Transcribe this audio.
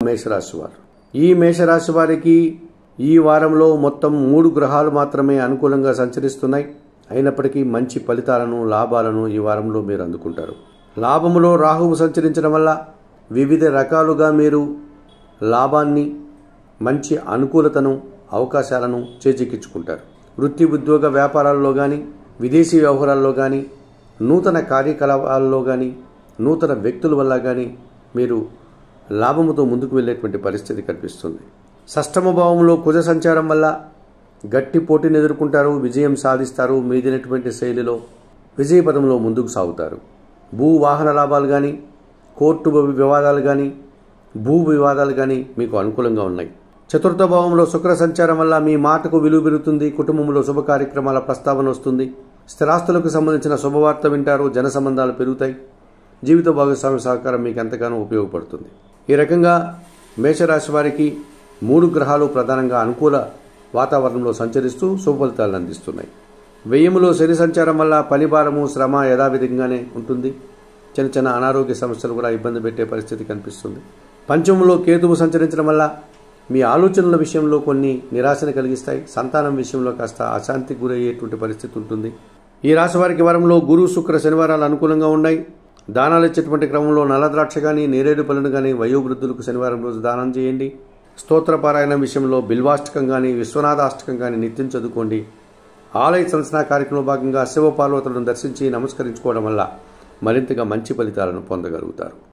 మేషరాశి వారు. ఈ మేషరాశి వారికి ఈ వారంలో మొత్తం 3 గ్రహాలు మాత్రమే అనుకూలంగా సంచరిస్తున్నాయి. అయినప్పటికీ మంచి ఫలితాలను, లాభాలను ఈ వారంలో మీరు అందుకుంటారు. లాభములో రాహువు సంచరించడం వల్ల వివిధ రకాలుగా మీరు లాభాన్ని, మంచి అనుకూలతను, అవకాశాలను చేజిక్కించుకుంటారు. వృత్తి, ఉద్యోగ, వ్యాపారాల్లో కానీ, విదేశీ వ్యవహారాల్లో కానీ, నూతన కార్యకలాపాల్లో కానీ, నూతన వ్యక్తుల వల్ల కానీ మీరు లాభముతో ముందుకు వెళ్ళేటువంటి పరిస్థితి కనిపిస్తుంది. షష్టమ భావంలో కుజ సంచారం వల్ల గట్టి పోటీని ఎదుర్కొంటారు, విజయం సాధిస్తారు. మీదినటువంటి శైలిలో విజయపథంలో ముందుకు సాగుతారు. భూ వాహన లాభాలు కానీ, కోర్టు వివాదాలు కానీ, భూ వివాదాలు కానీ మీకు అనుకూలంగా ఉన్నాయి. చతుర్థ భావంలో శుక్ర సంచారం వల్ల మీ మాటకు విలువ పెరుగుతుంది. కుటుంబంలో శుభ కార్యక్రమాల ప్రస్తావన వస్తుంది. స్థిరాస్తులకు సంబంధించిన శుభవార్త వింటారు. జన సంబంధాలు పెరుగుతాయి. జీవిత భాగస్వామి సహకారం మీకు ఎంతగానో ఉపయోగపడుతుంది. ఈ రకంగా మేషరాశి వారికి 3 గ్రహాలు ప్రధానంగా అనుకూల వాతావరణంలో సంచరిస్తూ శుభ ఫలితాలను అందిస్తున్నాయి. వ్యయములో శని సంచారం వల్ల పని భారము, శ్రమ యథావిధంగానే ఉంటుంది. చిన్న చిన్న అనారోగ్య సమస్యలు కూడా ఇబ్బంది పెట్టే పరిస్థితి కనిపిస్తుంది. పంచమంలో కేతువు సంచరించడం వల్ల మీ ఆలోచనల విషయంలో కొన్ని నిరాశను కలిగిస్తాయి. సంతానం విషయంలో కాస్త అశాంతికి గురయ్యేటువంటి పరిస్థితి ఉంటుంది. ఈ రాశి వారికి వారంలో గురు, శుక్ర, శనివారాలు అనుకూలంగా ఉన్నాయి. దానాలు ఇచ్చేటువంటి క్రమంలో నల్లద్రాక్ష కానీ, నేరేడు పళ్ళను కానీ వయోవృద్ధులకు శనివారం రోజు దానం చేయండి. స్తోత్రపారాయణం విషయంలో బిల్వాష్టకం కానీ, విశ్వనాథాష్టకం కానీ నిత్యం చదువుకోండి. ఆలయ సంస్థ కార్యక్రమంలో భాగంగా శివ పార్వతులను దర్శించి నమస్కరించుకోవడం వల్ల మరింతగా మంచి ఫలితాలను పొందగలుగుతారు.